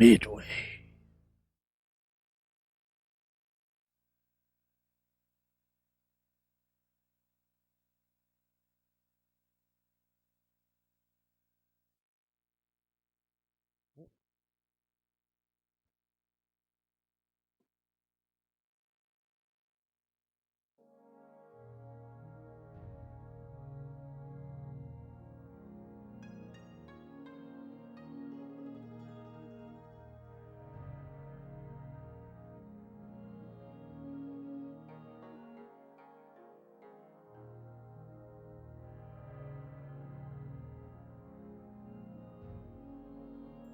Midway.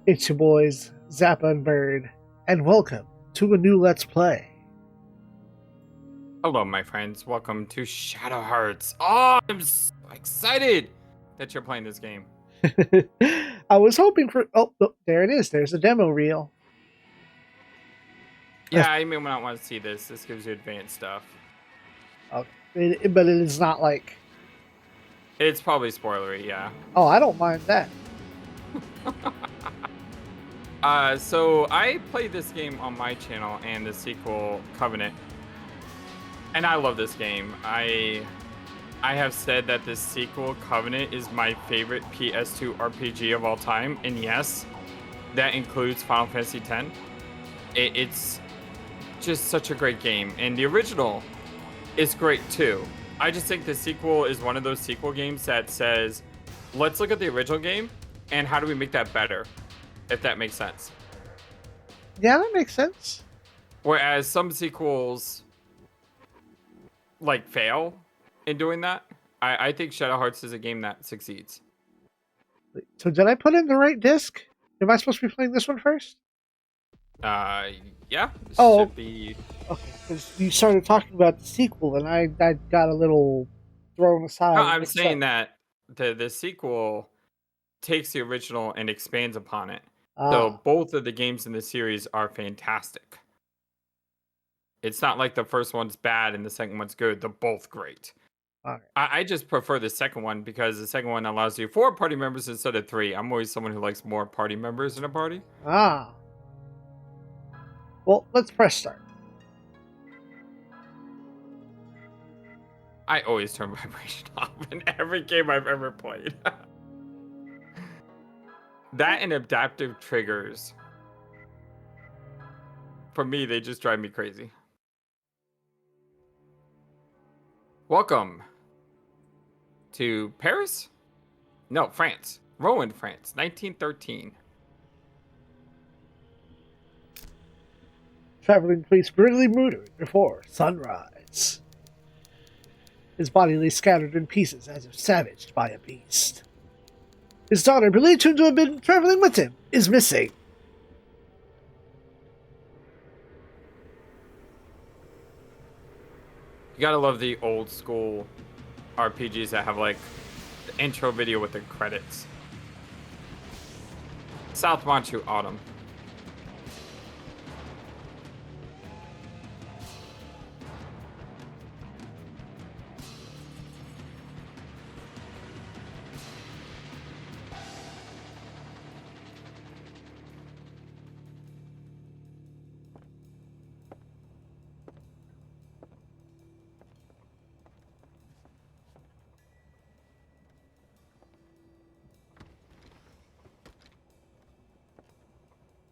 It's your boys, Zappa and Bird, and welcome to a new Let's Play. Hello, my friends. Welcome to Shadow Hearts. Oh, I'm so excited that you're playing this game. I was hoping for... Oh, there it is. There's the demo reel. Yeah, I mean, when I want to see this, this gives you advanced stuff. Okay. But it is not like... It's probably spoilery, yeah. Oh, I don't mind that. So I played this game on my channel and the sequel, Covenant. And I love this game. I have said that this sequel, Covenant, is my favorite PS2 RPG of all time. And yes, that includes Final Fantasy X. It's just such a great game. And the original is great too. I just think the sequel is one of those sequel games that says, let's look at the original game and how do we make that better, if that makes sense. Yeah, that makes sense. Whereas some sequels like fail in doing that. I think Shadow Hearts is a game that succeeds. So did I put in the right disc? Am I supposed to be playing this one first? Yeah. Oh. Should be. Okay, because you started talking about the sequel, and I got a little thrown aside. No, I'm saying that the sequel takes the original and expands upon it. So both of the games in the series are fantastic. It's not like the first one's bad and the second one's good. They're both great. Right. I just prefer the second one because the second one allows you 4 party members instead of 3. I'm always someone who likes more party members in a party. Well, let's press start. I always turn vibration off in every game I've ever played. That and adaptive triggers. For me, they just drive me crazy. Welcome to Paris? No, France. Rouen, France, 1913. Traveling police brutally murdered before sunrise. His body lay scattered in pieces as if savaged by a beast. His daughter, believed to have been traveling with him, is missing. You gotta love the old school RPGs that have like the intro video with the credits. South Manchu Autumn.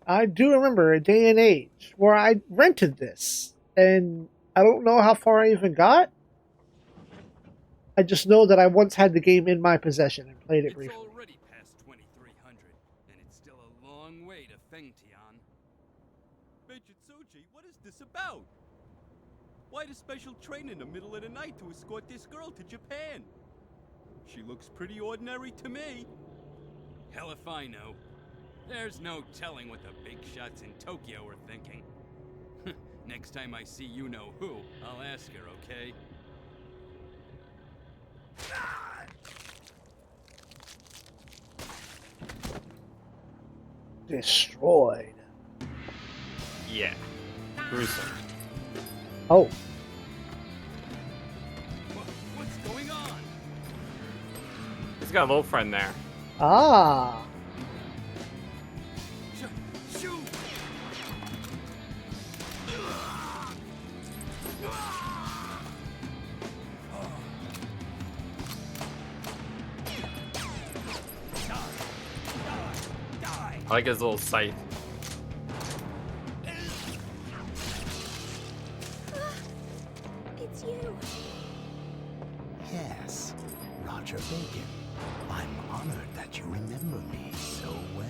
I do remember a day and age where I rented this, and I don't know how far I even got. I just know that I once had the game in my possession and played it briefly. It's already past 2300, and it's still a long way to Fengtian. Major Tsuji, what is this about? Why the special train in the middle of the night to escort this girl to Japan? She looks pretty ordinary to me. Hell if I know. There's no telling what the big shots in Tokyo are thinking. Next time I see you-know-who, I'll ask her, okay? Destroyed. Yeah. Gruesome. Oh. What's going on? He's got a little friend there. Ah. Shoot! I like his little scythe. It's you. Yes, Roger Bacon. I'm honored that you remember me so well.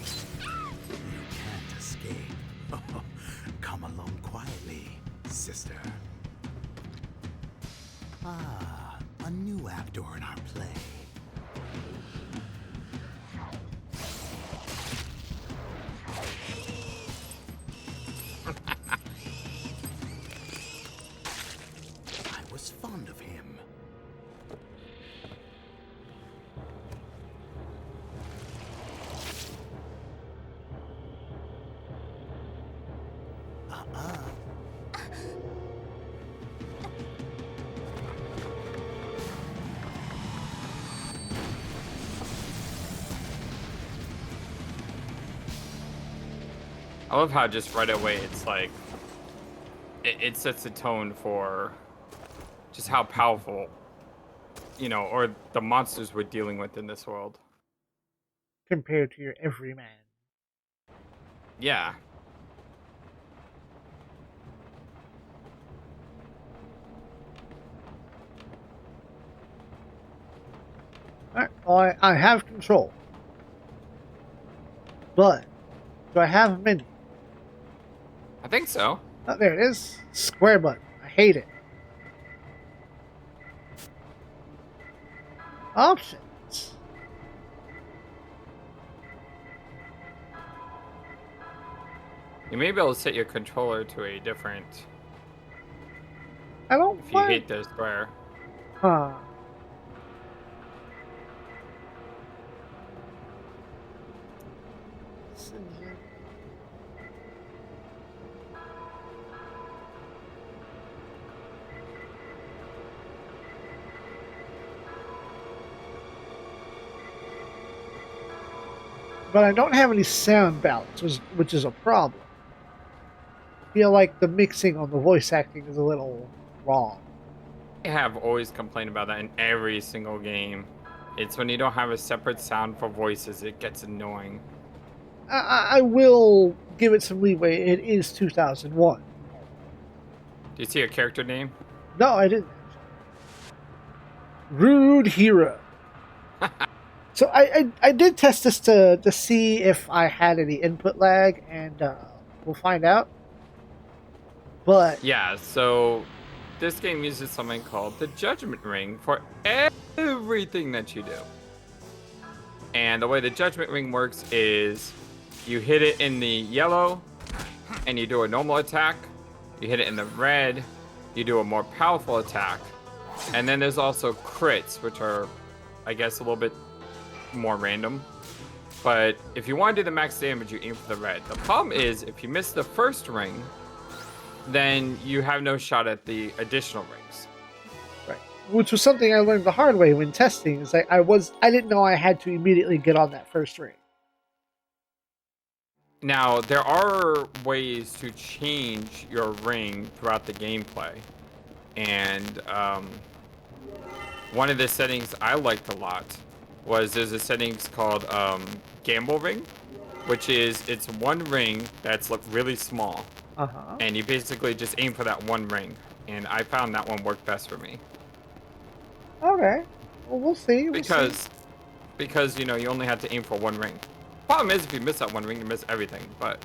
You can't escape. Come along quietly, sister. Ah, a new actor in our play. I was fond of him. I love how just right away it's like it sets the tone for just how powerful, or the monsters we're dealing with in this world. Compared to your everyman. Yeah. Alright, well, I have control. But, do I have a menu? I think so. Oh, there it is. Square button. I hate it. Options. You may be able to set your controller to a different I don't if you find... hate the square. Huh. But I don't have any sound balance, which is a problem. I feel like the mixing on the voice acting is a little wrong. I have always complained about that in every single game. It's when you don't have a separate sound for voices, it gets annoying. I will give it some leeway. It is 2001. Do you see a character name? No, I didn't. Rude Hero. So I did test this to see if I had any input lag, and we'll find out. But Yeah, so this game uses something called the Judgment Ring for everything that you do. And the way the Judgment Ring works is you hit it in the yellow and you do a normal attack. You hit it in the red, you do a more powerful attack. And then there's also crits, which are, I guess, a little bit more random. But if you want to do the max damage, you aim for the red. The problem is if you miss the first ring, then you have no shot at the additional rings. right, which was something I learned the hard way when testing. Is I didn't know I had to immediately get on that first ring. Now, there are ways to change your ring throughout the gameplay. And one of the settings I liked a lot was there's a settings called Gamble Ring, which is it's one ring that's really small. Uh-huh. And you basically just aim for that one ring. And I found that one worked best for me. Okay. Well, we'll see. Because you only have to aim for one ring. Problem is, if you miss that one ring, you miss everything. But,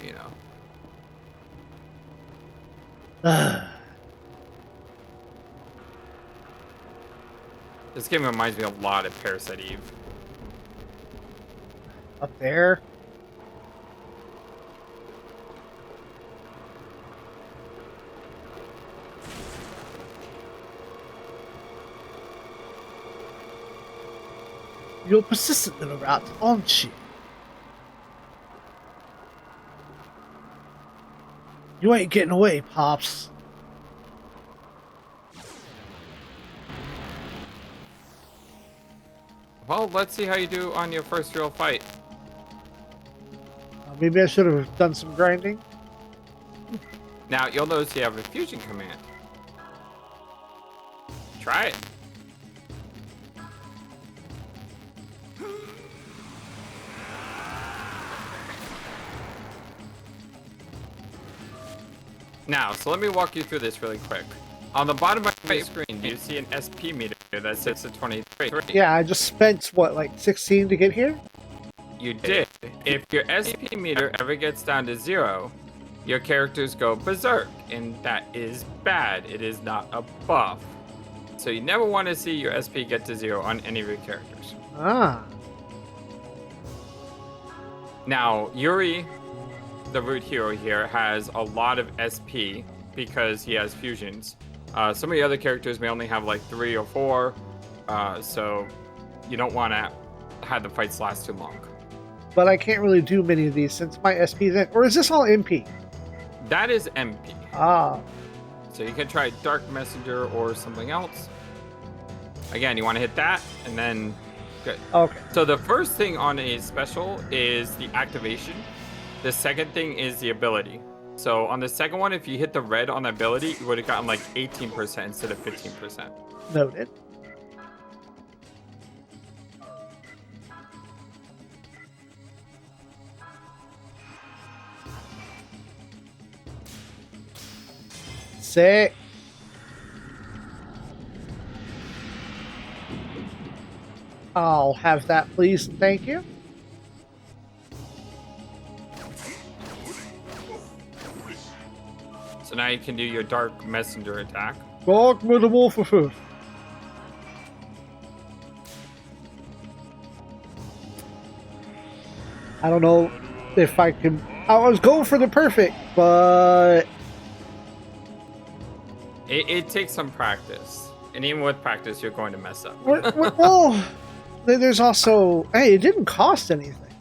This game reminds me a lot of Parasite Eve. Up there. You're persistent little rat, aren't you? You ain't getting away, Pops. Well, let's see how you do on your first real fight. Maybe I should have done some grinding. Now, you'll notice you have a fusion command. Try it. Now, so let me walk you through this really quick. On the bottom of your screen, do you see an SP meter that says at 23? Yeah, I just spent, what, like 16 to get here? You did. If your SP meter ever gets down to 0, your characters go berserk, and that is bad. It is not a buff. So you never want to see your SP get to 0 on any of your characters. Ah. Now, Yuri, the root hero here, has a lot of SP because he has fusions. Some of the other characters may only have like 3 or 4, so you don't want to have the fights last too long. But I can't really do many of these since my SP is in. Or is this all MP? That is MP. Ah. So you can try Dark Messenger or something else. Again, you want to hit that, and then good. Okay. So the first thing on a special is the activation. The second thing is the ability. So on the second one, if you hit the red on the ability, you would have gotten like 18% instead of 15%. Noted. Sick. I'll have that, please. Thank you. So now you can do your Dark Messenger attack. Dark Metamorphosis. I don't know if I can. I was going for the perfect, but It takes some practice. And even with practice, you're going to mess up. well, there's also. Hey, it didn't cost anything.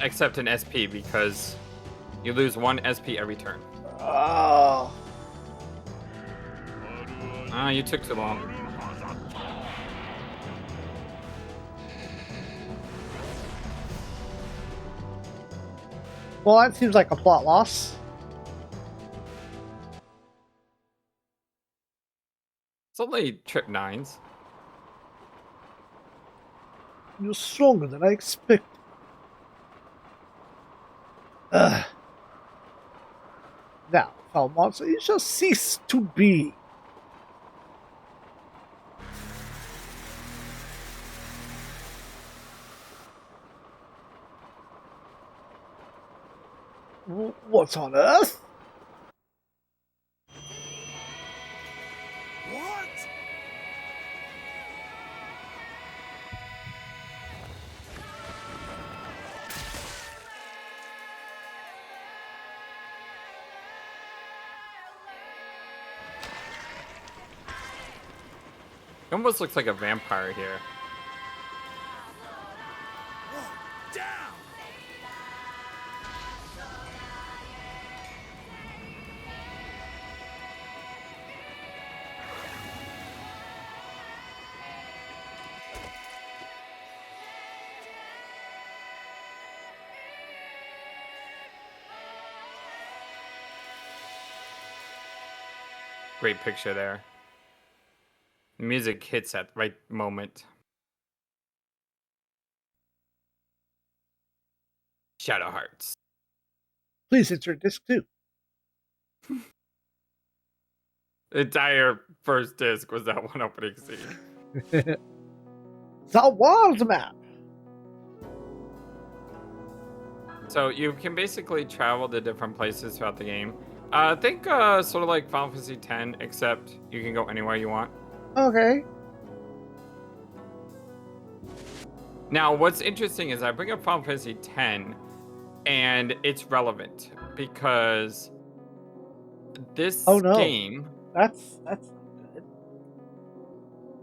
Except an SP, because you lose 1 SP every turn. Oh. Ah, you took too long. Well, that seems like a plot loss. It's only trip 9s. You're stronger than I expected. Ugh. Now, foul monster, you shall cease to be. What's on earth? What? It almost looks like a vampire here. Whoa, down! Great picture there. The music hits at the right moment. Shadow Hearts. Please insert disc 2. The entire first disc was that one opening scene. The world map. So you can basically travel to different places throughout the game. I think sort of like Final Fantasy X, except you can go anywhere you want. Okay. Now, what's interesting is I bring up Final Fantasy X, and it's relevant because this game. That's not good.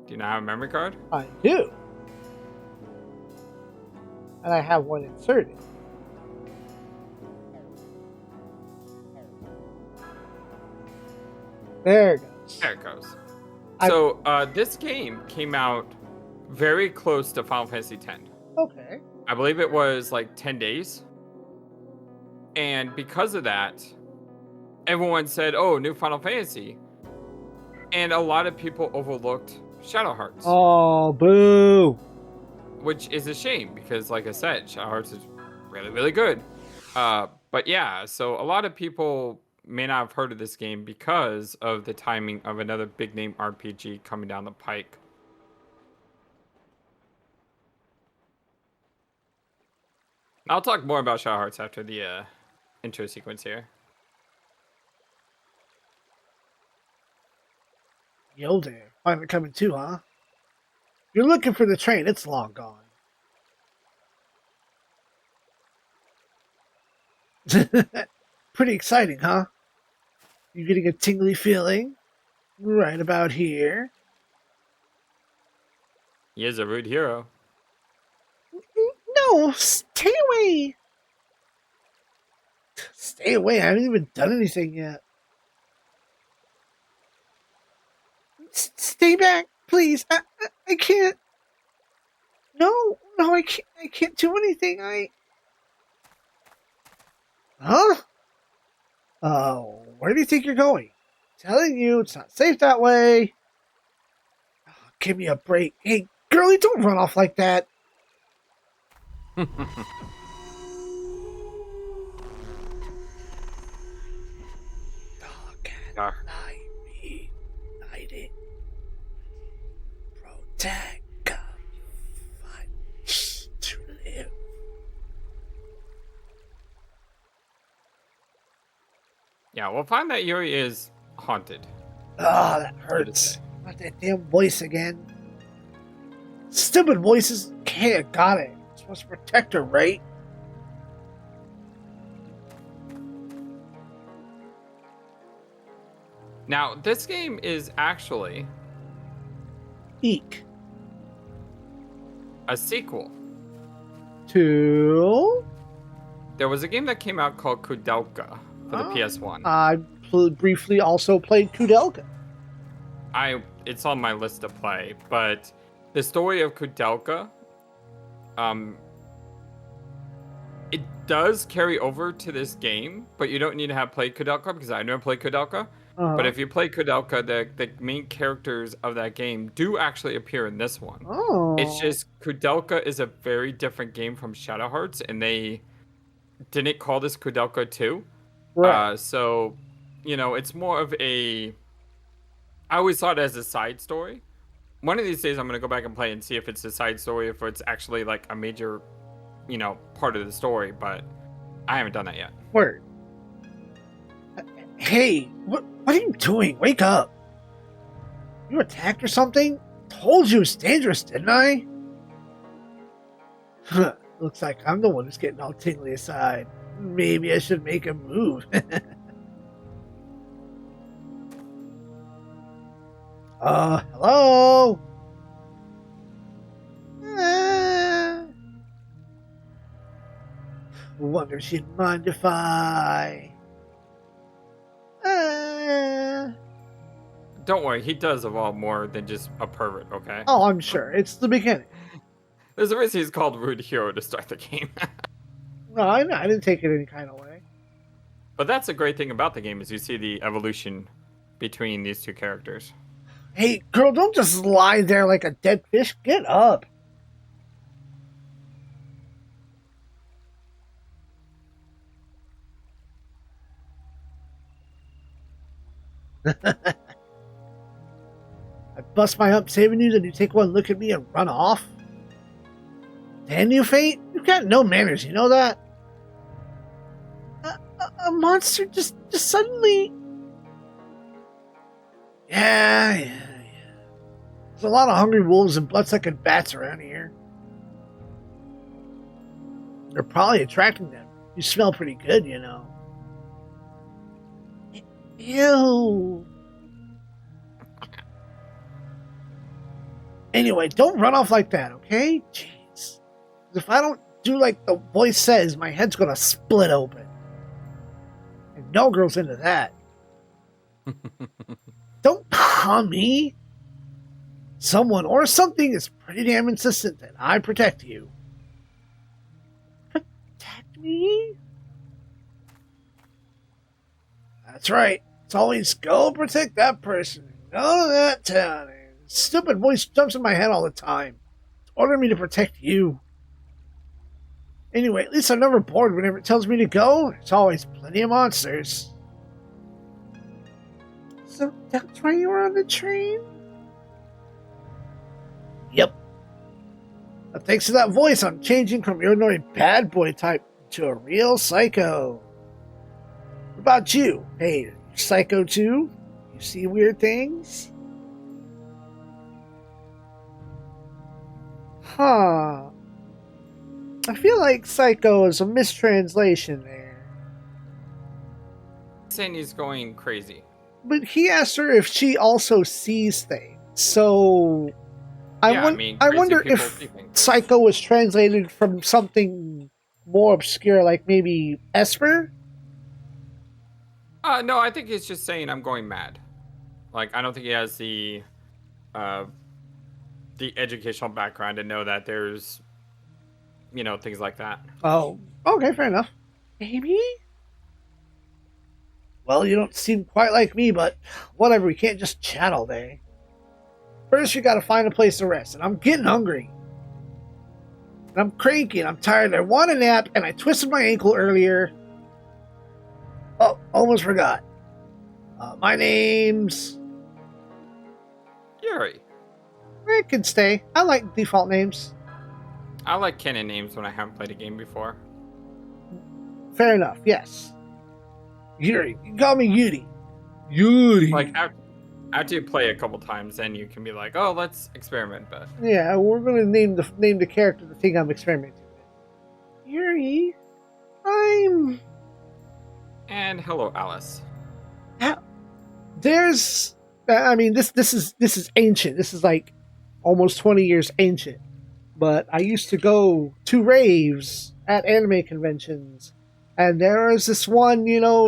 Do you not have a memory card? I do. And I have one inserted. There it goes. There it goes. So this game came out very close to Final Fantasy X. Okay. I believe it was like 10 days. And because of that, everyone said, oh, new Final Fantasy. And a lot of people overlooked Shadow Hearts. Oh, boo. Which is a shame because, like I said, Shadow Hearts is really, really good. But yeah, so a lot of people may not have heard of this game because of the timing of another big name RPG coming down the pike. I'll talk more about Shadow Hearts after the intro sequence here. Yo there, finally coming too, huh? You're looking for the train, it's long gone. Pretty exciting, huh? You getting a tingly feeling? Right about here. He is a rude hero. No, stay away! Stay away, I haven't even done anything yet. Stay back, please. I can't. No, I can't do anything. Huh? Oh, where do you think you're going? Telling you, it's not safe that way. Oh, give me a break. Hey, girlie, don't run off like that. Protect, fight to live. Yeah, we'll find that Yuri is haunted. Ah, that hurts. Not that damn voice again. Stupid voices. Okay, got it. You're supposed to protect her, right? Now, this game is actually Eek. a sequel. To? There was a game that came out called Kudelka for the PS1. I briefly also played Kudelka. It's on my list to play, but the story of Kudelka, it does carry over to this game, but you don't need to have played Kudelka because I never played Kudelka. But if you play Kudelka, the main characters of that game do actually appear in this one. Oh. It's just Kudelka is a very different game from Shadow Hearts, and they didn't call this Kudelka 2. Right. So, it's more of a... I always saw it as a side story. One of these days, I'm going to go back and play and see if it's a side story, if it's actually like a major, part of the story, but I haven't done that yet. Word. Hey, what are you doing? Wake up. You attacked or something? Told you it's dangerous, didn't I? Huh. Looks like I'm the one who's getting all tingly aside. Maybe I should make a move. Hello? Wonder if she'd mind if I... Don't worry, he does evolve more than just a pervert, okay? Oh, I'm sure. It's the beginning. There's a reason he's called Rude Hero to start the game. No, I didn't take it any kind of way. But that's a great thing about the game is you see the evolution between these two characters. Hey, girl, don't just lie there like a dead fish. Get up. I bust my hump saving you, then you take one look at me and run off? Damn you, Fate? You've got no manners, you know that? A monster just suddenly... Yeah. There's a lot of hungry wolves and bloodsucking bats around here. They're probably attracting them. You smell pretty good, you know. Ew. Anyway, don't run off like that, okay? Jeez. If I don't do like the voice says, my head's gonna split open. And no girl's into that. Don't call me. Someone or something is pretty damn insistent that I protect you. Protect me? That's right. It's always go protect that person. Go to that town. Stupid voice jumps in my head all the time. It's ordering me to protect you. Anyway, at least I'm never bored whenever it tells me to go. There's always plenty of monsters. That's why you were on the train? Yep. But thanks to that voice, I'm changing from your ordinary bad boy type to a real psycho. What about you? Hey, you psycho too? You see weird things? Huh. I feel like psycho is a mistranslation there. Saying he's going crazy. But he asked her if she also sees things. So I Crazy wonder people if see things. psycho was translated from something more obscure, like maybe Esper? No, I think he's just saying I'm going mad. Like, I don't think he has the educational background to know that there's, things like that. Oh, okay, fair enough. Maybe? Well, you don't seem quite like me, but whatever, we can't just chat all day. First, you gotta find a place to rest, and I'm getting hungry. And I'm cranky, and I'm tired, I want a nap, and I twisted my ankle earlier. Oh, almost forgot. My name's... Yuri. It can stay. I like default names. I like canon names when I haven't played a game before. Fair enough, yes. Yuri. You can call me Yuri. Yuri. Like, after you play a couple times, then you can be like, oh, let's experiment, but... Yeah, we're gonna name the character the thing I'm experimenting with. Yuri, And hello, Alice. There's, I mean, this is ancient. This is like almost 20 years ancient. But I used to go to raves at anime conventions, and there was this one,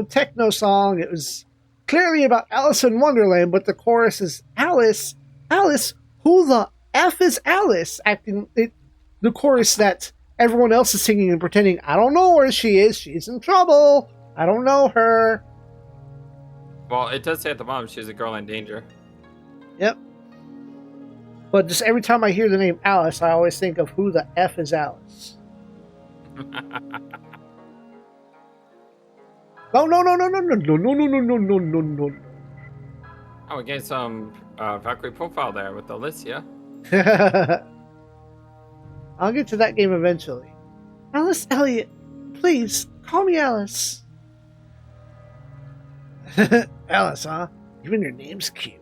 techno song. It was clearly about Alice in Wonderland, but the chorus is Alice, Alice, who the F is Alice? Acting the chorus that everyone else is singing and pretending, I don't know where she is. She's in trouble. I don't know her. Well, it does say at the bottom she's a girl in danger. Yep. But just every time I hear the name Alice, I always think of who the F is Alice. No. Oh, we get some Valkyrie profile there with Alicia. I'll get to that game eventually. Alice Elliott, please, call me Alice. Alice, huh? Even your name's cute.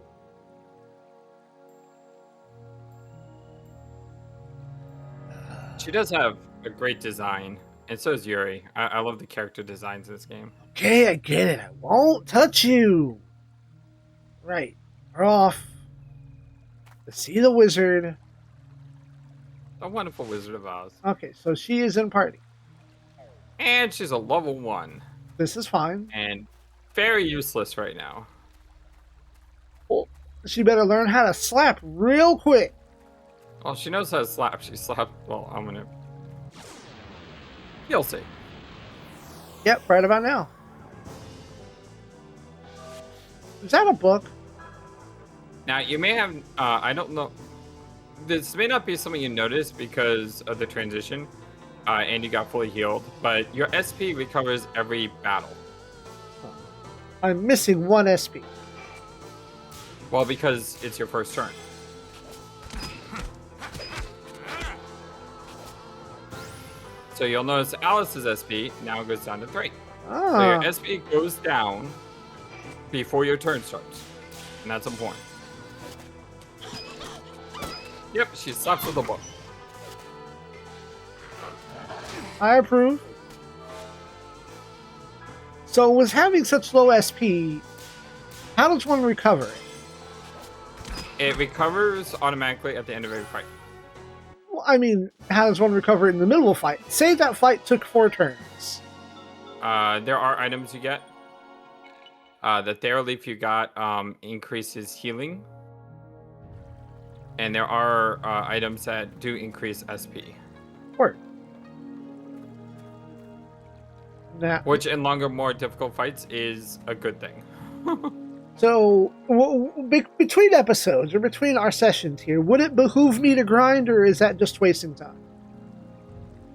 She does have a great design, and so does Yuri. I love the character designs in this game. Okay, I get it. I won't touch you. Right. We're off. To see the wizard. A wonderful Wizard of Oz. Okay, so she is in party. And she's a level 1. This is fine. And very useless right now. Well, she better learn how to slap real quick. Well, she knows how to slap. She slapped. Well, I'm gonna. You'll see. Yep, right about now. Is that a book? Now, you may have. I don't know. This may not be something you noticed because of the transition, and you got fully healed, but your SP recovers every battle. I'm missing one SP. Well, because it's your first turn. So you'll notice Alice's SP now goes down to 3. Ah. So your SP goes down before your turn starts. And that's important. Yep, she sucks with the book. I approve. So, with having such low SP, how does one recover it? It recovers automatically at the end of every fight. Well, I mean, how does one recover it in the middle of a fight? Say that fight took 4 turns. There are items you get. The Thera Leaf you got increases healing. And there are items that do increase SP. Word. Now, Which in longer, more difficult fights is a good thing. so, between episodes, or between our sessions here, would it behoove me to grind, or is that just wasting time?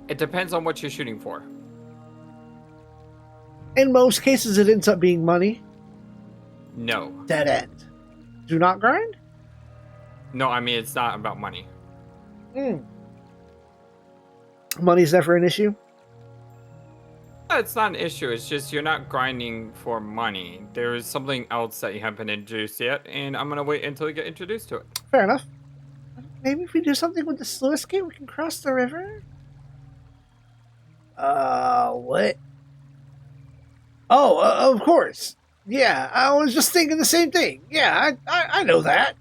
It depends on what you're shooting for. In most cases, it ends up being money. No. Dead end. Do not grind? No, I mean, it's not about money. Money's never an issue? It's not an issue. It's just you're not grinding for money. There is something else that you haven't been introduced yet, and I'm going to wait until you get introduced to it. Fair enough. Maybe if we do something with the sluice gate, we can cross the river? What? Oh, of course. Yeah, I was just thinking the same thing. Yeah, I know that.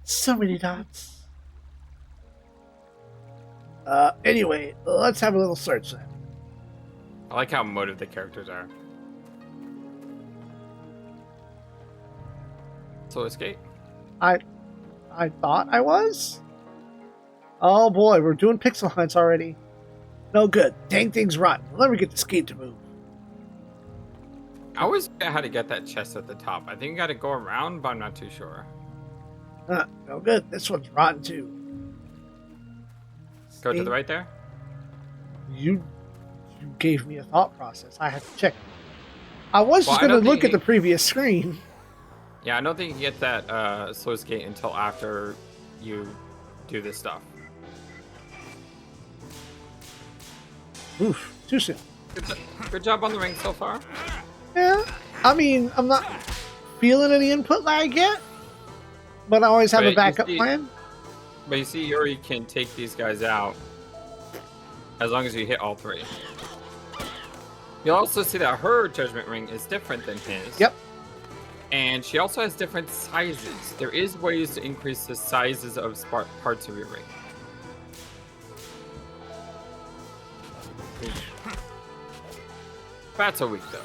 So many dots. Anyway, let's have a little search then. I like how emotive the characters are. So escape. I thought I was? Oh boy, we're doing pixel hunts already. No good. Dang thing's rotten. Let me get the skate to move. I always forget how to get that chest at the top. I think you got to go around, but I'm not too sure. No good. This one's rotten too. Go to the right there. You gave me a thought process. I have to check. I was Well, just I going to don't look think at the previous screen. Yeah, I don't think you get that sluice gate until after you do this stuff. Oof, too soon. Good job on the ring so far. Yeah, I mean, I'm not feeling any input lag yet, but I always have a backup plan. But you see, Yuri can take these guys out as long as you hit all three. You'll also see that her judgment ring is different than his. Yep. And she also has different sizes. There is ways to increase the sizes of parts of your ring. Bats are weak, though.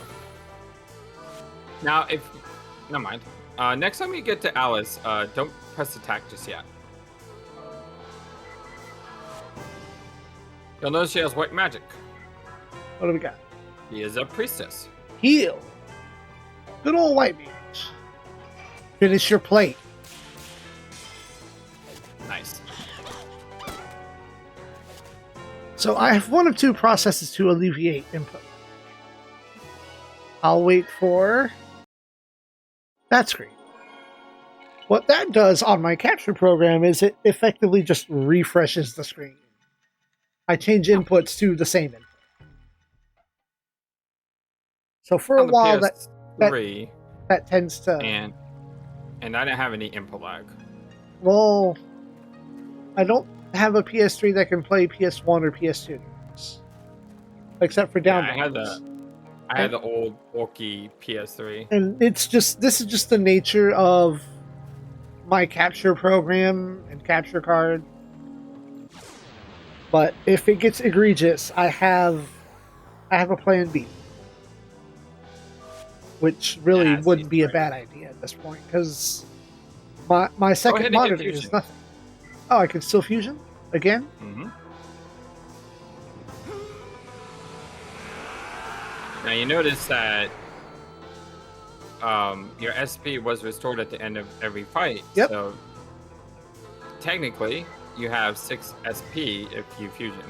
Now, never mind. Next time you get to Alice, don't press attack just yet. You'll notice she has white magic. What do we got? She is a priestess. Heal. Good old white mage. Finish your plate. Nice. So I have one of two processes to alleviate input. I'll wait for that screen. What that does on my capture program is it effectively just refreshes the screen. I change inputs to the same input. So for a while that tends to... And I didn't have any input lag. Well, I don't have a PS3 that can play PS1 or PS2 games. Except for downloads. I had the old bulky PS3. And this is just the nature of my capture program and capture card. But if it gets egregious, I have a plan B. Which really wouldn't be a bad idea at this point, because my second monitor is nothing. Oh, I can still fusion? Again? Mm-hmm. Now you notice that your SP was restored at the end of every fight. Yep. So technically, you have 6 SP if you fusion.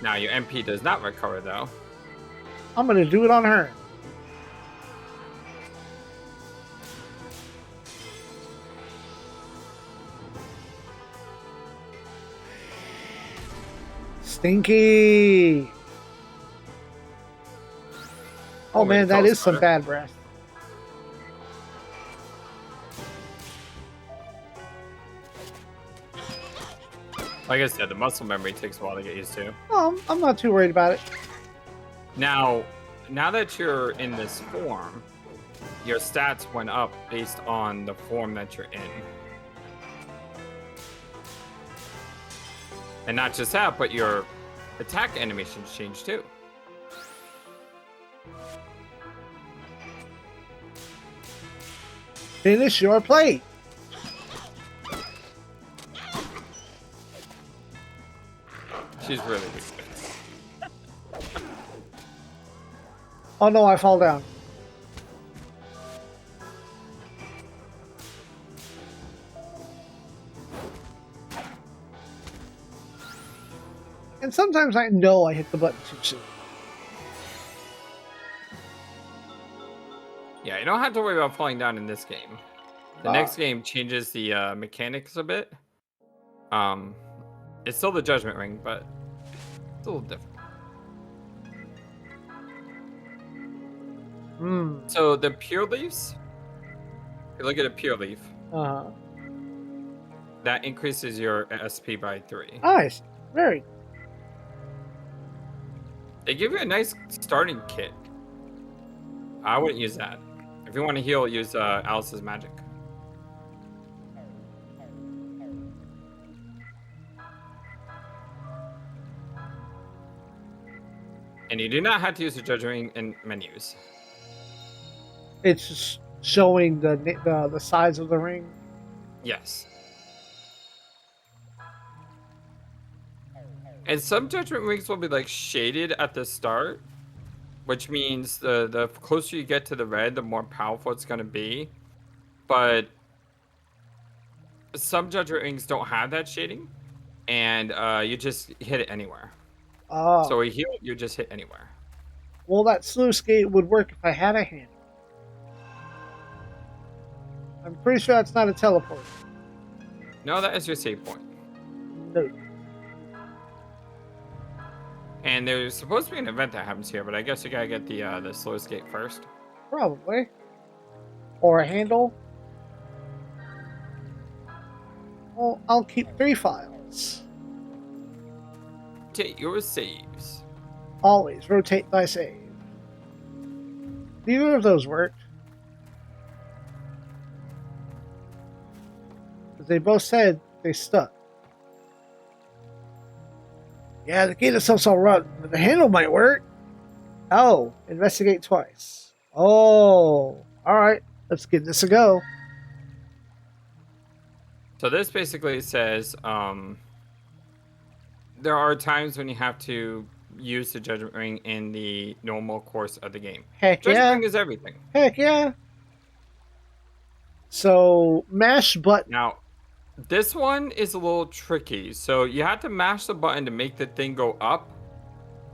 Now your MP does not recover though. I'm gonna do it on her. Stinky. Oh man, that is some bad breath. Like I said, the muscle memory takes a while to get used to. I'm not too worried about it. Now that you're in this form, your stats went up based on the form that you're in. And not just that, but your attack animations changed too. Finish your plate. She's really good. Oh no, I fall down. And sometimes I know I hit the button too soon. Yeah, you don't have to worry about falling down in this game. The next game changes the mechanics a bit. It's still the Judgment Ring, but it's a little different. So the Pure Leaves, if you look at a Pure Leaf, that increases your SP by 3. Nice. Very. They give you a nice starting kit. I wouldn't use that. If you want to heal, use Alice's Magic. And you do not have to use the Judgment Ring in menus. It's just showing the size of the ring. Yes. And some Judgment Rings will be like shaded at the start, which means the closer you get to the red, the more powerful it's going to be. But some Judgment Rings don't have that shading, and you just hit it anywhere. Oh. So a heal, you just hit anywhere. Well, that sluice gate would work if I had a handle. I'm pretty sure that's not a teleport. No, that is your save point. No. And there's supposed to be an event that happens here, but I guess you gotta get the sluice gate first. Probably. Or a handle. Well, I'll keep 3 files. Take your saves. Always rotate thy save. Neither of those worked. Because they both said they stuck. Yeah, the gate itself's all run, but the handle might work. Oh, investigate twice. Oh, alright. Let's give this a go. So this basically says there are times when you have to use the Judgment Ring in the normal course of the game. Heck Judgment yeah. Ring is everything. Heck yeah. So, mash button. Now, this one is a little tricky. So you have to mash the button to make the thing go up.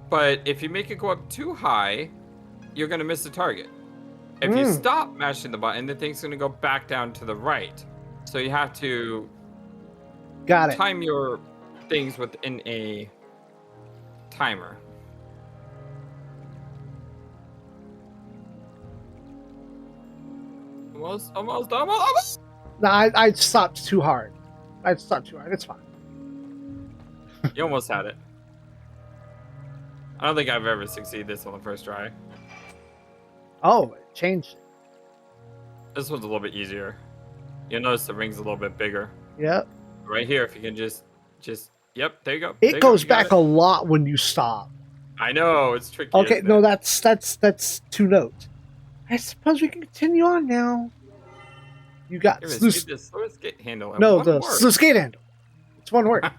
But if you make it go up too high, you're going to miss the target. If you stop mashing the button, the thing's going to go back down to the right. So you have to time your things within a timer. Almost. No, I stopped too hard. It's fine. You almost had it. I don't think I've ever succeeded this on the first try. Oh, it changed. This one's a little bit easier. You'll notice the ring's a little bit bigger. Yep. Right here, if you can just yep, there you go. It goes back a lot when you stop. I know, it's tricky. Okay, no, that's 2 notes. I suppose we can continue on now. You got the sluice gate handle. No, the sluice gate handle. It's one word.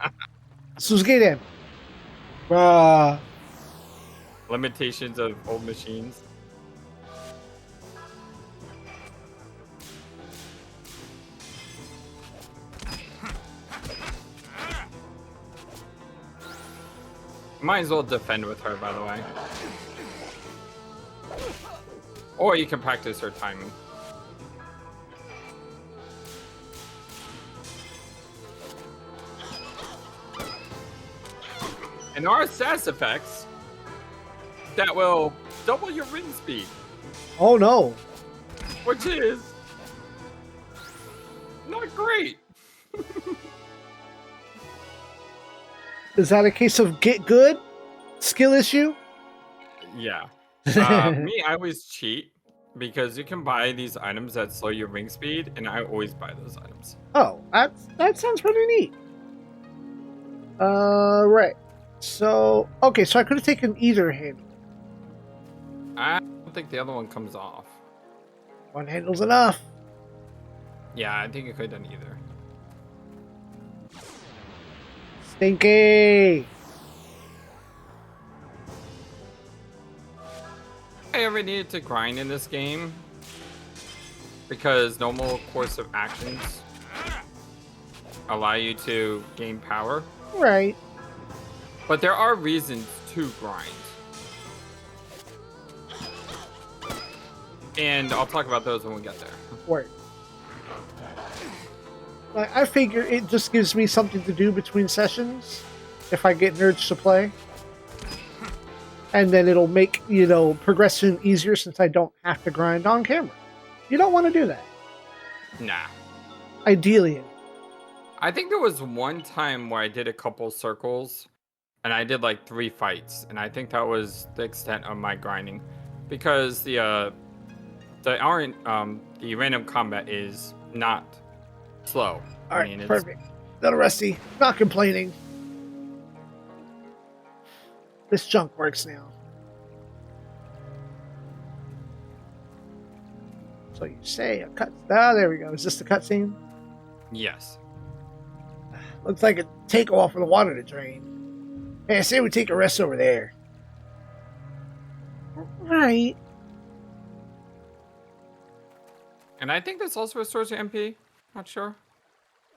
Sluice gate handle. Limitations of old machines. Might as well defend with her, by the way. Or you can practice her timing. And there are status effects that will double your ring speed. Oh no. Which is not great. Is that a case of get good? Skill issue? Yeah. Me, I always cheat because you can buy these items that slow your ring speed, and I always buy those items. Oh, that sounds pretty neat. Right. So, okay, so I could have taken either handle. I don't think the other one comes off. One handle's enough. Yeah, I think you could have done either. Stinky! I ever needed to grind in this game because normal course of actions allow you to gain power. Right. But there are reasons to grind. And I'll talk about those when we get there. Word. Like, I figure it just gives me something to do between sessions if I get an urge to play. And then it'll make, progression easier since I don't have to grind on camera. You don't want to do that. Nah. Ideally. I think there was one time where I did a couple circles and I did like 3 fights. And I think that was the extent of my grinding. Because the random combat is not slow. Alright, perfect. Little rusty. Not complaining. This junk works now. So you say a cut. Ah, there we go. Is this the cutscene? Yes. Looks like a takeoff for the water to drain. Hey, I say we take a rest over there. Right. And I think this also restores your MP. Not sure.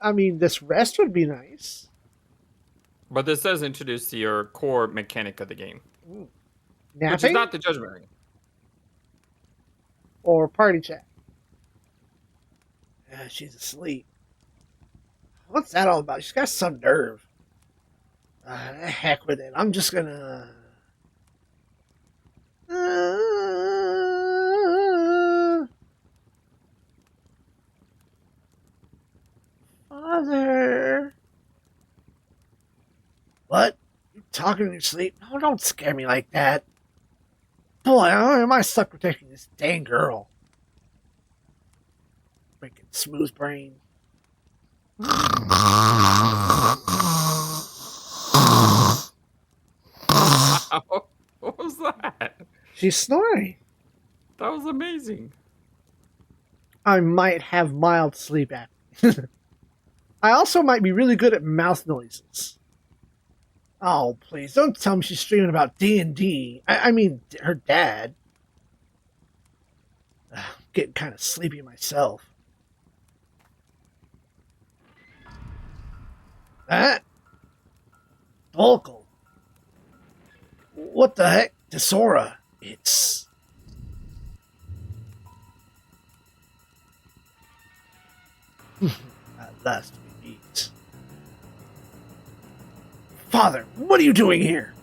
I mean, this rest would be nice. But this does introduce your core mechanic of the game. Napping? Which is not the judgment ring. Or party chat. She's asleep. What's that all about? She's got some nerve. Heck with it. I'm just gonna... Father... What? You talking in your sleep? No, don't scare me like that. Boy, am I stuck protecting this dang girl. Freaking smooth brain. What was that? She's snoring. That was amazing. I might have mild sleep apnea. I also might be really good at mouth noises. Oh, please, don't tell me she's streaming about D&D. I mean, her dad. I'm getting kind of sleepy myself. That? Vocal. What the heck? Tesora. It's... At last we meet. Father, what are you doing here?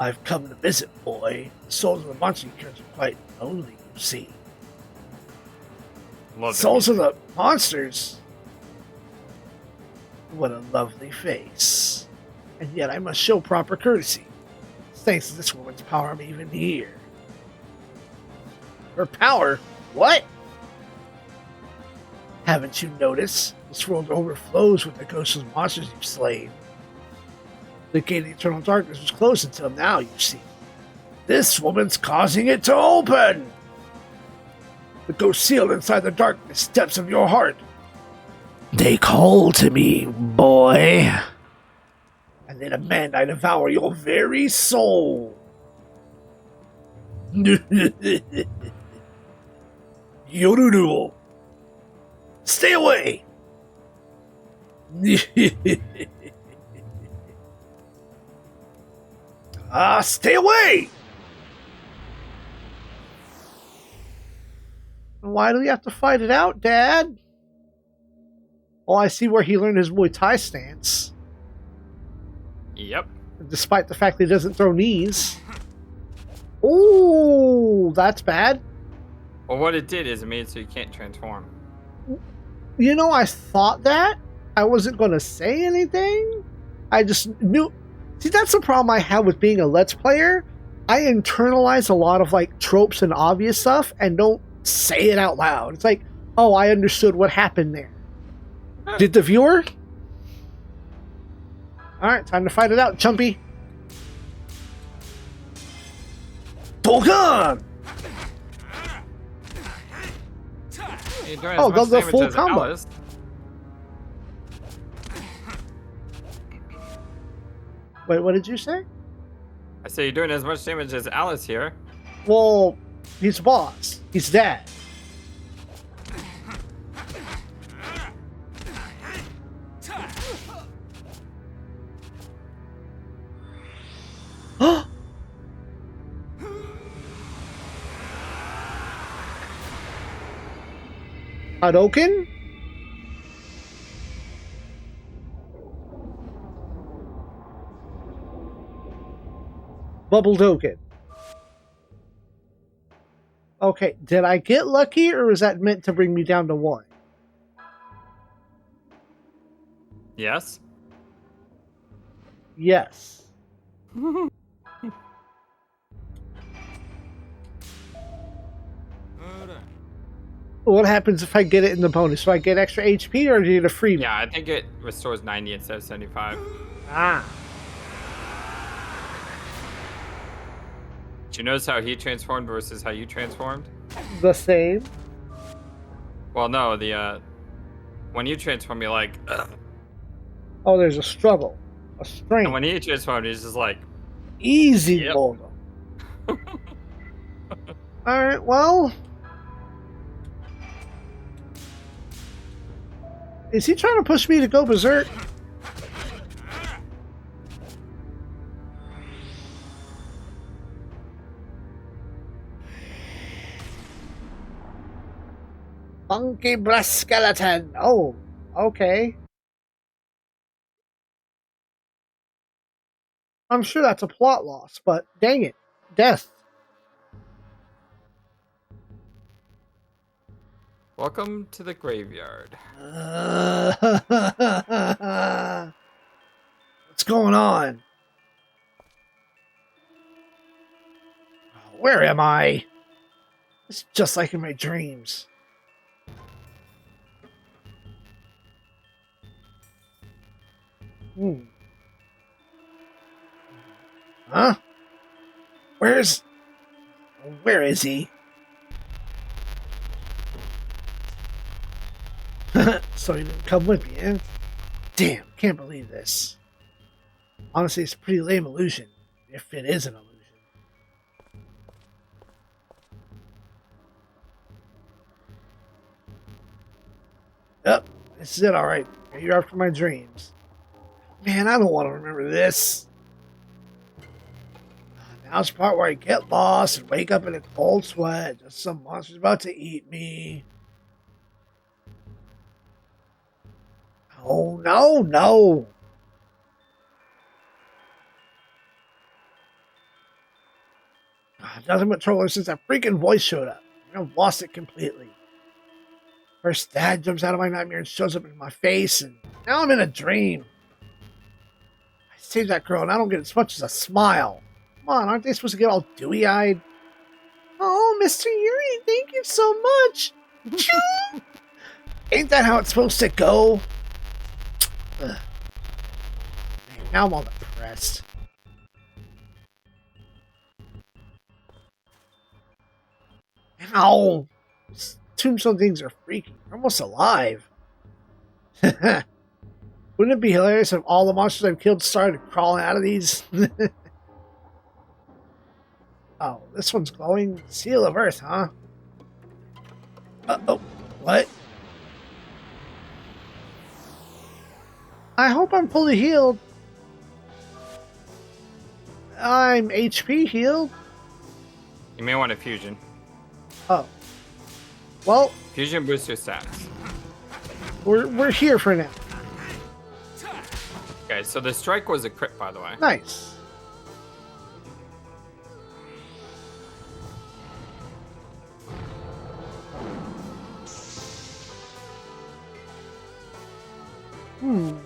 I've come to visit, boy. The souls of the monster creatures are quite lonely, you see. Souls of the monsters? What a lovely face. And yet I must show proper courtesy. Thanks to this woman's power, I'm even here. Her power? What? Haven't you noticed? This world overflows with the ghosts of monsters you've slain. The gate of eternal darkness was closed until now, you see. This woman's causing it to open! The ghost sealed inside the darkness depths of your heart. They call to me, boy. And they demand I devour your very soul. Yoruru. Stay away! Stay away! Why do we have to fight it out, Dad? Well, I see where he learned his Muay Thai stance. Yep. Despite the fact that he doesn't throw knees. Ooh, that's bad. Well, what it did is it made it so you can't transform. You know, I thought that. I wasn't going to say anything. I just knew. See, that's the problem I have with being a Let's Player. I internalize a lot of, like, tropes and obvious stuff and don't say it out loud. It's like, oh, I understood what happened there. Did the viewer? Alright, time to fight it out, Chumpy. Dokkan! Oh, go the full combo. Alice. Wait, what did you say? I say you're doing as much damage as Alice here. Well, he's boss. He's dad. Hadouken? Bubble Doken. Okay, did I get lucky or was that meant to bring me down to 1? Yes. Yes. What happens if I get it in the bonus? Do I get extra HP or do you get a free? Yeah, I think it restores 90 instead of 75. Ah. Did you notice how he transformed versus how you transformed? The same. Well, no, the when you transform, you're like, ugh. Oh, there's a struggle. A strain. And when he transformed, he's just like, Easy Yep. mode. Alright, well. Is he trying to push me to go berserk? Funky breast skeleton. Oh, okay. I'm sure that's a plot loss, but dang it. Death. welcome to the graveyard. What's going on? Where am I? It's just like in my dreams. Huh? Where is he? So he didn't come with me, eh? Damn, can't believe this. Honestly, it's a pretty lame illusion, if it is an illusion. Yep, this is it, alright. You're after my dreams. Man, I don't want to remember this. Now it's the part where I get lost and wake up in a cold sweat. Just some monster's about to eat me. Oh, no, no. Nothing but trouble since that freaking voice showed up. I've lost it completely. First, Dad jumps out of my nightmare and shows up in my face, and now I'm in a dream. I saved that girl, and I don't get as much as a smile. Come on, aren't they supposed to get all dewy-eyed? Oh, Mr. Yuri, thank you so much. Ain't that how it's supposed to go? Ugh. Man, now I'm all depressed. Ow! These tombstone things are freaky. They're almost alive. Wouldn't it be hilarious if all the monsters I've killed started crawling out of these? Oh, this one's glowing. Seal of Earth, huh? Oh, what? I hope I'm fully healed. I'm HP healed. You may want a fusion. Oh. Well, Fusion boosts your stats. we're here for now. Okay, so the strike was a crit, by the way. Nice.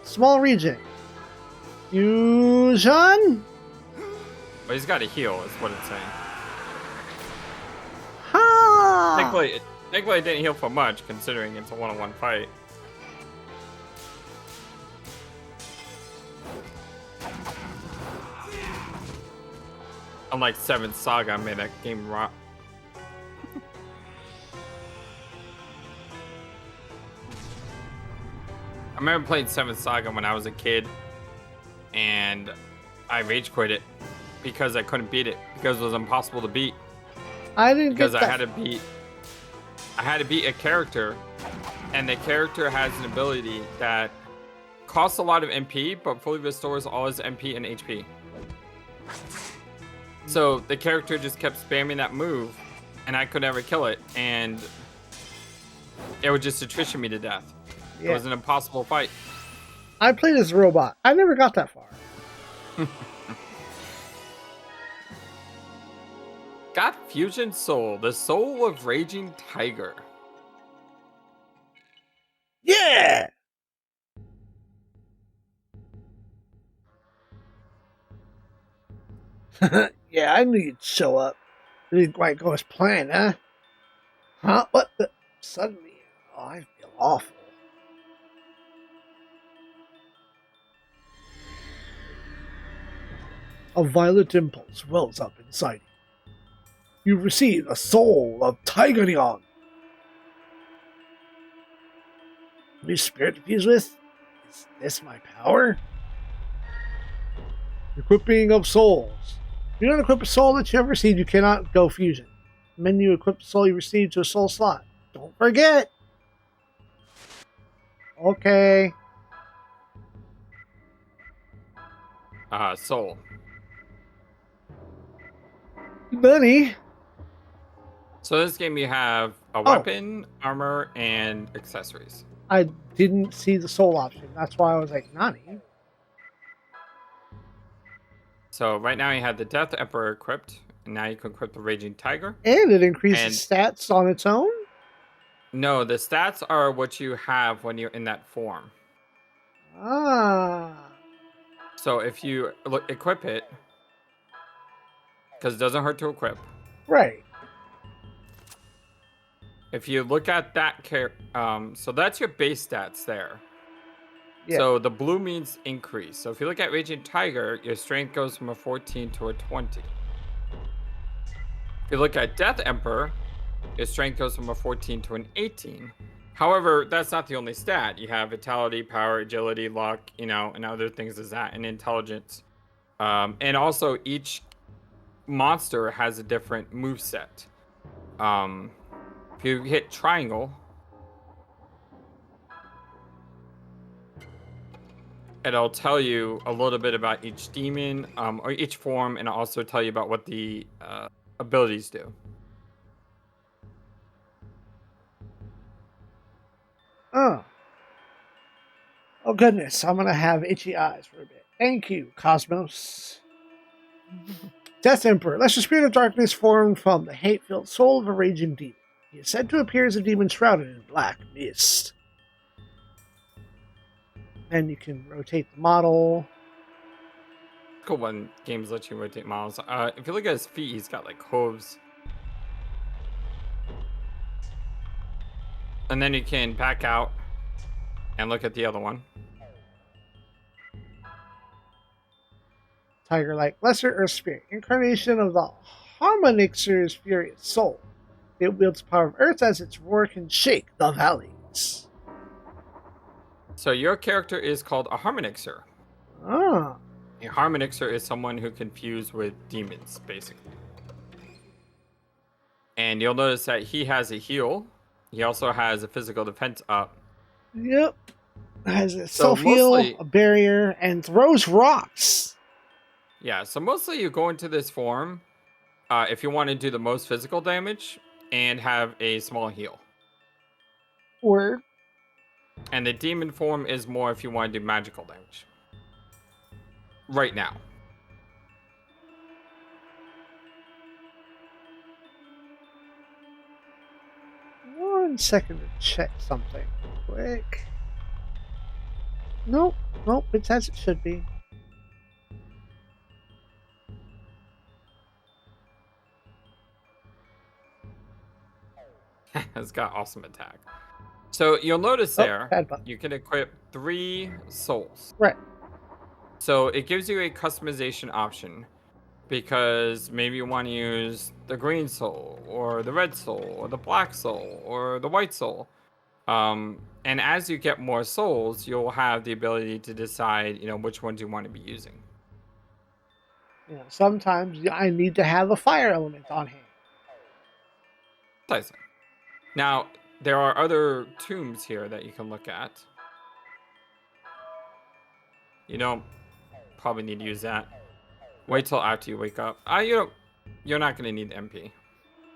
Small region. Fusion? But he's got to heal, is what it's saying. Ha! Thankfully, it didn't heal for much, considering it's a one-on-one fight. Unlike 7th Saga, made that game rock. I remember playing 7th Saga when I was a kid, and I rage quit it because I couldn't beat it because it was impossible to beat. I didn't Because get I that. had to beat a character, and the character has an ability that costs a lot of MP, but fully restores all his MP and HP. So the character just kept spamming that move, and I could never kill it. And It would just attrition me to death. It Yeah. was an impossible fight. I played as a robot. I never got that far. Got Fusion Soul, the soul of Raging Tiger. Yeah! Yeah, I knew you'd show up. It didn't quite go as planned, huh? Huh? What the? Suddenly, oh, I feel awful. A violent impulse wells up inside you. You've received a soul of Tigerion. New spirit to fuse with? Is this my power? Equipping of souls. If you don't equip a soul that you have received, you cannot go fusion. Menu equip the soul you received to a soul slot. Don't forget! Okay. Soul. Money. So in this game you have a weapon, armor, and accessories. I didn't see the soul option. That's why I was like, Nani? So right now you have the Death Emperor equipped, and now you can equip the Raging Tiger. And it increases stats on its own? No, the stats are what you have when you're in that form. Ah. So if you equip it, because it doesn't hurt to equip. Right. If you look at that so that's your base stats there. Yeah. So the blue means increase. So if you look at Raging Tiger, your strength goes from a 14 to a 20. If you look at Death Emperor, your strength goes from a 14 to an 18. However, that's not the only stat. You have vitality, power, agility, luck, and other things as that, and intelligence. And also each monster has a different moveset. If you hit triangle, it'll tell you a little bit about each demon or each form, and it'll also tell you about what the abilities do. Oh. Oh goodness, I'm gonna have itchy eyes for a bit. Thank you, Cosmos. Death Emperor. Lesser spirit of darkness formed from the hate-filled soul of a raging demon. He is said to appear as a demon shrouded in black mist. And you can rotate the model. Cool when games let you rotate models. If you look at his feet, he's got like hooves. And then you can back out and look at the other one. Tiger-like lesser earth spirit, incarnation of the Harmonixer's furious soul. It wields the power of earth as its roar can shake the valleys. So your character is called a Harmonixer. Ah. A Harmonixer is someone who can fuse with demons, basically. And you'll notice that he has a heal. He also has a physical defense up. Yep. Has a self-heal, a barrier, and throws rocks. Yeah, so mostly you go into this form if you want to do the most physical damage and have a small heal. Word. And the demon form is more if you want to do magical damage. Right now. One second to check something quick. Nope, it's as it should be. It's got awesome attack. So you'll notice there, you can equip 3 souls. Right. So it gives you a customization option because maybe you want to use the green soul or the red soul or the black soul or the white soul. And as you get more souls, you'll have the ability to decide, which ones you want to be using. Sometimes I need to have a fire element on hand. Precisely. Now, there are other tombs here that you can look at. You don't probably need to use that. Wait till after you wake up. You're not going to need MP.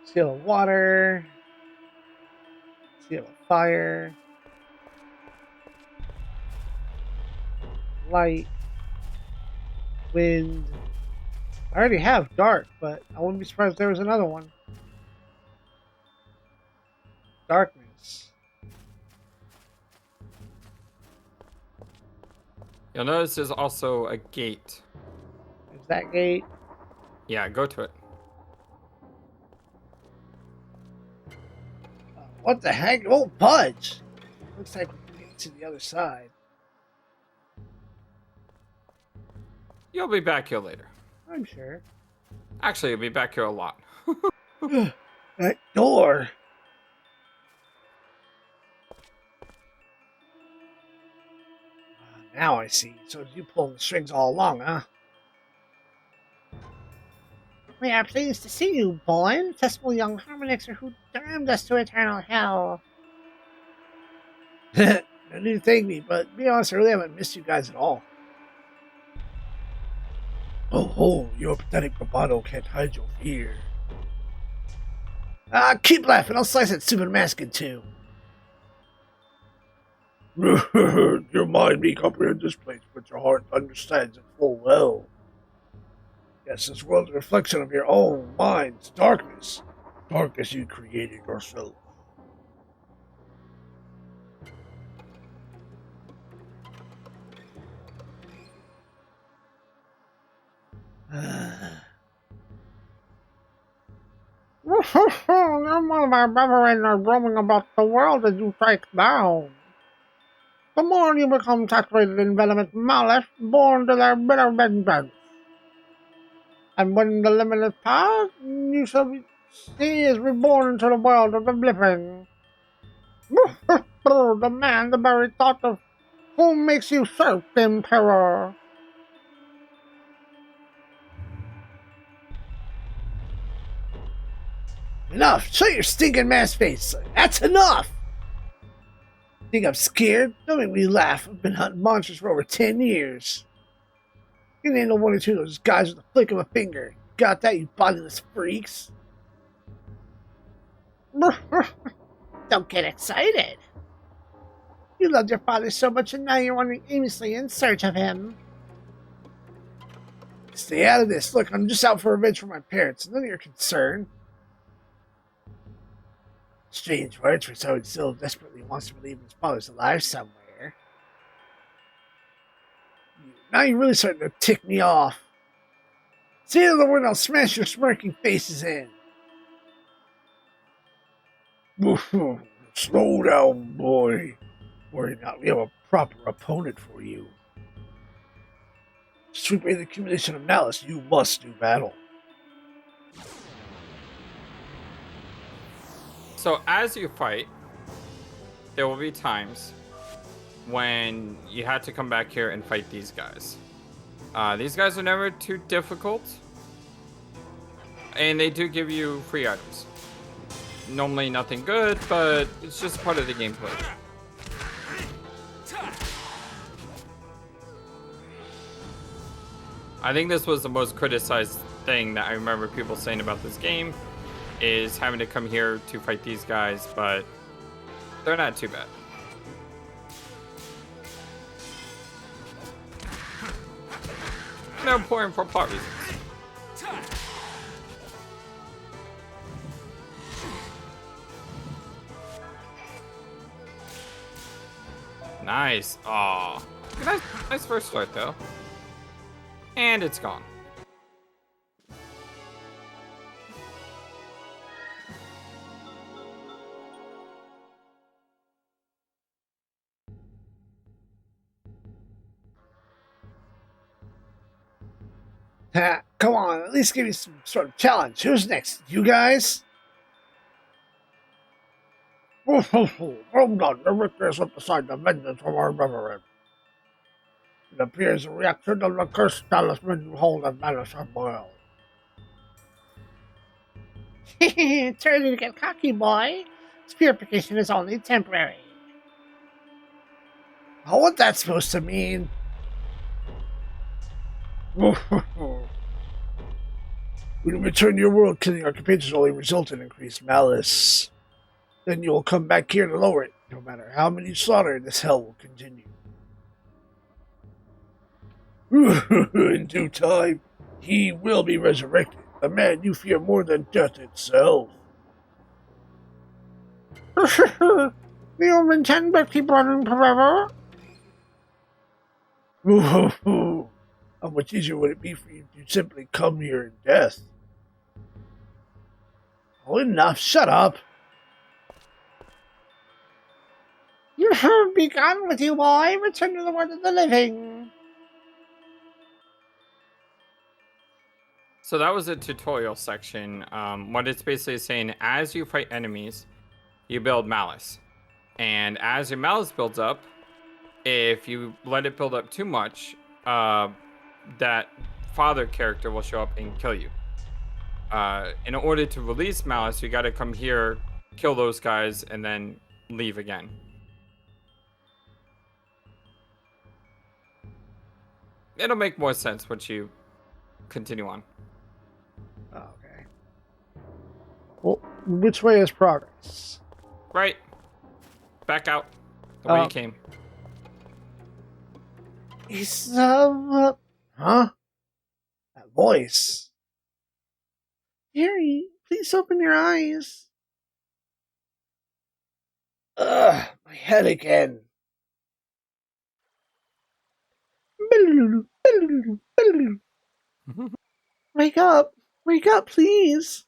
Seal of water. So you have a fire, light, wind. I already have dark, but I wouldn't be surprised if there was another one. Darkness. You'll notice there's also a gate. There's that gate. Yeah, go to it. What the heck? Oh, budge! Looks like we can get to the other side. You'll be back here later. I'm sure. Actually, you'll be back here a lot. That door. Now I see. So you pulled the strings all along, huh? We are pleased to see you, boy. Festival young harmonixer who damned us to eternal hell. No need to thank me, but to be honest, I really haven't missed you guys at all. Oh, your pathetic bravado can't hide your fear. Keep laughing. I'll slice that stupid mask in two. Your mind may comprehend this place, but your heart understands it full well. Yes, this world's a reflection of your own mind's darkness. Darkness you created yourself. None of my brethren are roaming about the world as you strike down. The more you become saturated in venomous malice, born to their bitter vengeance. And when the limit is passed, you shall be seen as reborn into the world of the living. The man, the very thought of whom makes you serve in terror. Enough! Show your stinking mask face! That's enough! Think I'm scared? Don't make me laugh. I've been hunting monsters for over 10 years. You can handle one or two of those guys with the flick of a finger. Got that, you bodiless freaks? Don't get excited. You loved your father so much and now you're wandering aimlessly in search of him. Stay out of this. Look, I'm just out for revenge for my parents. None of your concern. Strange words for someone still desperately wants to believe his father's alive somewhere. Now you're really starting to tick me off. Say the word, I'll smash your smirking faces in. Slow down, boy. Worry not, we have a proper opponent for you. Sweeping the accumulation of malice, you must do battle. So as you fight, there will be times when you had to come back here and fight these guys. These guys are never too difficult, and they do give you free items. Normally nothing good, but it's just part of the gameplay. I think this was the most criticized thing that I remember people saying about this game, is having to come here to fight these guys, but they're not too bad. They're important for plot reasons. Nice. Aw. Nice first start, though. And it's gone. Come on, at least give me some sort of challenge. Who's next? You guys? Well done. The victor is up beside the vengeance from our brethren. It appears a reaction of the cursed talisman you hold and malice are boiled. Turn to get cocky, boy. This purification is only temporary. Oh, what's that supposed to mean? When you return to your world, killing our companions only result in increased malice. Then you'll come back here to lower it. No matter how many slaughter, this hell will continue. In due time, he will be resurrected. A man you fear more than death itself. You intend to keep running forever? How much easier would it be for you to simply come here in death? Oh, enough. Shut up. Be gone with you, boy. Return to the world of the living. So that was a tutorial section. What it's basically saying, as you fight enemies, you build malice. And as your malice builds up, if you let it build up too much, that father character will show up and kill you. In order to release malice, you got to come here, kill those guys, and then leave again. It'll make more sense once you continue on. Okay. Well, which way is progress? Right. Back out. The way you came. Huh? That voice. Harry, please open your eyes. Ugh, my head again. Wake up, please.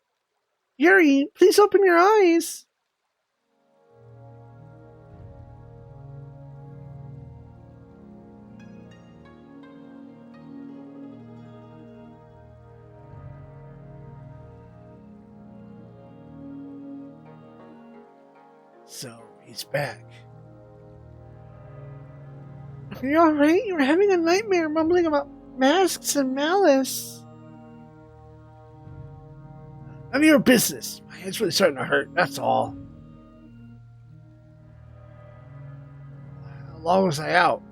Yuri, please open your eyes. So, he's back. Are you alright? You were having a nightmare mumbling about masks and malice. None of your business. My head's really starting to hurt, that's all. How long was I out?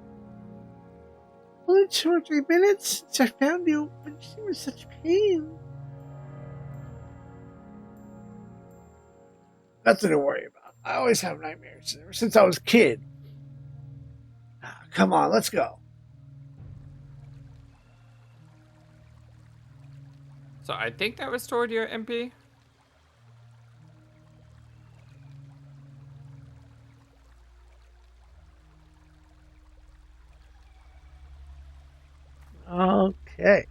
Only 2 or 3 minutes since I found you, but you seem in such pain. Nothing to worry about. I always have nightmares, ever since I was a kid. Come on, let's go. So I think that restored your MP. Okay.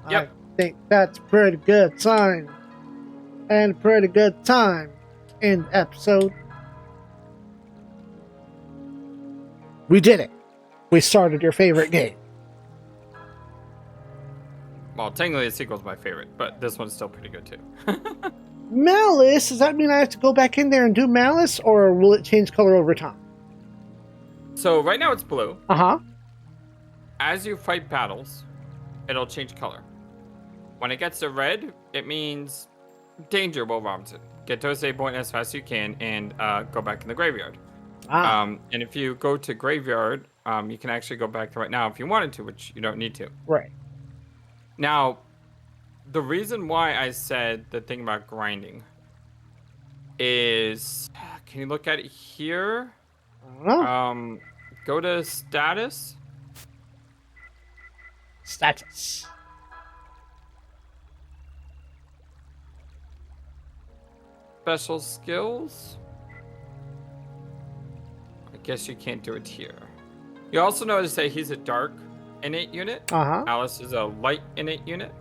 Yep. I think that's a pretty good sign. And a pretty good time in the episode. We did it. We started your favorite game. Well, technically the sequel's my favorite, but this one's still pretty good too. Malice? Does that mean I have to go back in there and do Malice, or will it change color over time? So right now it's blue. Uh-huh. As you fight battles, it'll change color. When it gets to red, it means danger, Will Robinson. Get to a save point as fast as you can and go back in the graveyard. And if you go to graveyard, you can actually go back to right now if you wanted to, which you don't need to. Right. Now, the reason why I said the thing about grinding is, can you look at it here? I don't know. Go to status. Status. Special skills. I guess you can't do it here. You also notice that he's a dark innate unit. Uh-huh. Alice is a light innate unit.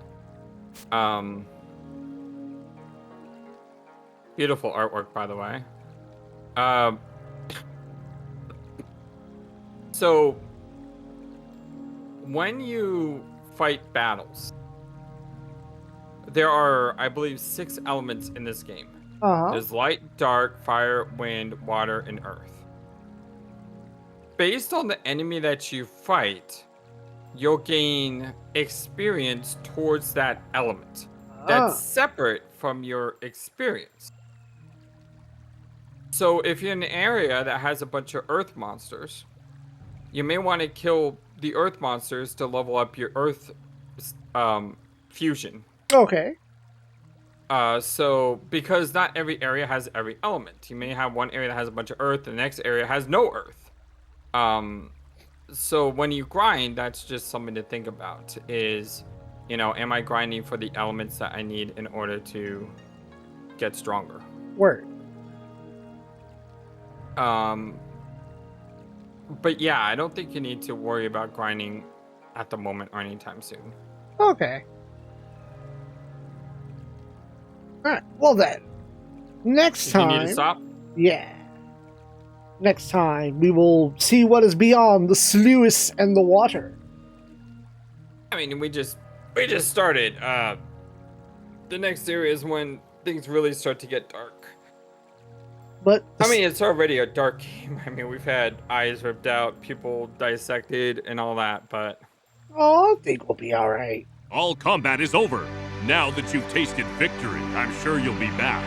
Beautiful artwork, by the way. So when you fight battles, there are, I believe, 6 elements in this game. Uh-huh. There's light, dark, fire, wind, water, and earth. Based on the enemy that you fight, you'll gain experience towards that element. That's separate from your experience. So if you're in an area that has a bunch of earth monsters, you may want to kill the earth monsters to level up your earth fusion. Okay. So because not every area has every element. You may have one area that has a bunch of earth, the next area has no earth. So when you grind, that's just something to think about is, am I grinding for the elements that I need in order to get stronger? Word. But yeah, I don't think you need to worry about grinding at the moment or anytime soon. Okay. Alright, well then. Next If you time. need to stop, Yeah. Next time, we will see what is beyond the sluice and the water. I mean, we just started. The next area is when things really start to get dark. But I mean, it's already a dark game. I mean, we've had eyes ripped out, people dissected, and all that, but... oh, I think we'll be alright. All combat is over. Now that you've tasted victory, I'm sure you'll be back.